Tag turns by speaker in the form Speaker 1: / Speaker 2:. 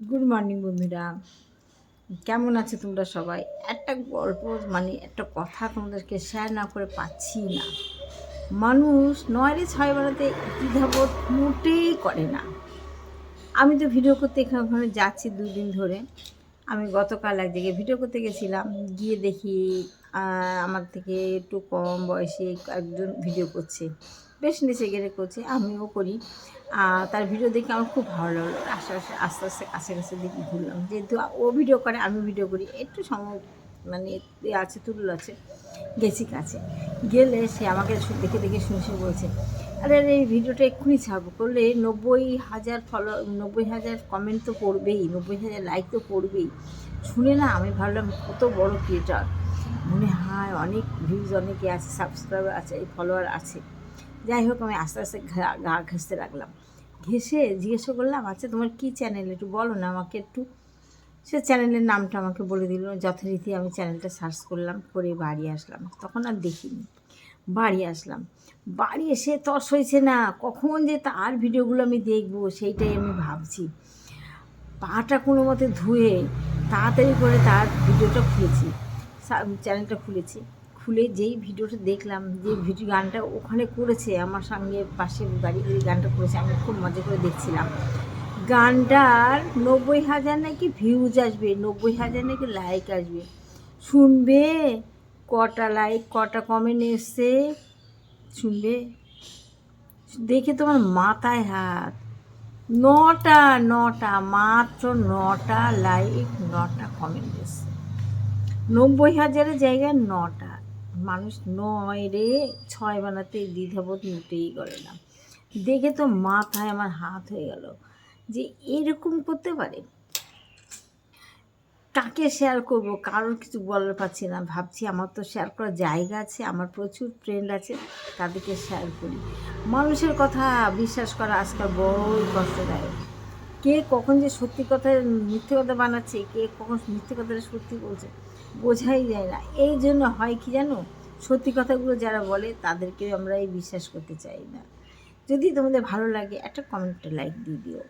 Speaker 1: Good morning বন্ধুরা, কেমন আছে তোমরা সবাই? একটা গল্প একটা কথা তোমাদেরকে শেয়ার না করে পাচ্ছি না। মানুষ 9 রে 6 বানাতে দ্বিধাবোধ মোটেই করে না। আমি তো ভিডিও করতে এখানে ওখানে যাচ্ছি 2 দিন ধরে। আমি গতকাল এক জায়গায় ভিডিও করতে গেছিলাম, গিয়ে দেখি আমার থেকে একটু কম বয়সী একজন ভিডিও করছে, বেশ নিচে গেড়ে করছে, আমিও করি। তার ভিডিও দেখে আমার খুব ভালো লাগলো। আস্তে আস্তে আস্তে কাছে দেখি ঘুরলাম, যেহেতু ও ভিডিও করে আমি ভিডিও করি, একটু মানে আছে, তুলল আছে। গেছি কাছে, গেলে সে আমাকে দেখে দেখে শুনে বলছে, আরে আরে এই ভিডিওটা এক্ষুনি ছাড়বো, করলে 90,000 90,000 কমেন্ট তো পড়বেই, 90,000 লাইক তো পড়বেই। শুনে না আমি ভাবলাম কত বড় ক্রিয়েটার, মনে হয় অনেক ভিউজ, অনেকে আছে, সাবস্ক্রাইবার আছে, ফলোয়ার আছে। যাই হোক, আমি আস্তে আস্তে গা ঘেঁষতে রাখলাম। ঘেঁষে জিজ্ঞাসা করলাম, আচ্ছা তোমার কী চ্যানেল, একটু বলো না আমাকে একটু। সে চ্যানেলের নামটা আমাকে বলে দিল। যথারীতি আমি চ্যানেলটা সার্চ করলাম, করে বাড়ি আসলাম। তখন আর দেখিনি। বাড়ি আসলাম, বাড়ি এসে তর্স হয়েছে না, কখন যে তার ভিডিওগুলো আমি দেখবো সেইটাই আমি ভাবছি। পাটা কোনো মতে ধুয়ে তাড়াতাড়ি করে তার ভিডিওটা খুলেছি, চ্যানেলটা খুলেছি। খুলে যেই ভিডিওটা দেখলাম, যে গানটা ওখানে করেছে, আমার সঙ্গে পাশে দাঁড়িয়ে গানটা করেছে, আমি খুব মজা করে দেখছিলাম। গানটার 90,000 নাকি ভিউজ আসবে, 90,000 নাকি লাইক আসবে। শুনবে কটা লাইক কটা কমেন্ট এসছে, শুনবে, দেখে তোমার মাথায় হাত। নটা নটা মাত্র 9টা লাইক, 9টা কমেন্ট এসছে। 90,000-এর জায়গায় 9টা। মানুষ 9 রে 6 বানাতে দ্বিধাবোধ মোটেই করে না। দেখে তো মাথায় আমার হাত হয়ে গেল যে এরকম করতে পারে। কাকে শেয়ার করব, কারোর কিছু বলার পাচ্ছি না। ভাবছি আমার তো শেয়ার করার জায়গা আছে, আমার প্রচুর ফ্রেন্ড আছে, তাদেরকে শেয়ার করি। মানুষের কথা বিশ্বাস করা আজকাল বড়ই কষ্টদায়ক। কে কখন যে সত্যি কথা মিথ্যে কথা বানাচ্ছে, কে কখন মিথ্যে কথাটা সত্যি বলছে, বোঝাই যায় না। এই জন্য হয় কি জানো, সত্যি কথাগুলো যারা বলে তাদেরকে আমরা বিশ্বাস করতে চাই না। যদি তোমাদের ভালো লাগে একটা কমেন্টে লাইক দিয়ে দিও।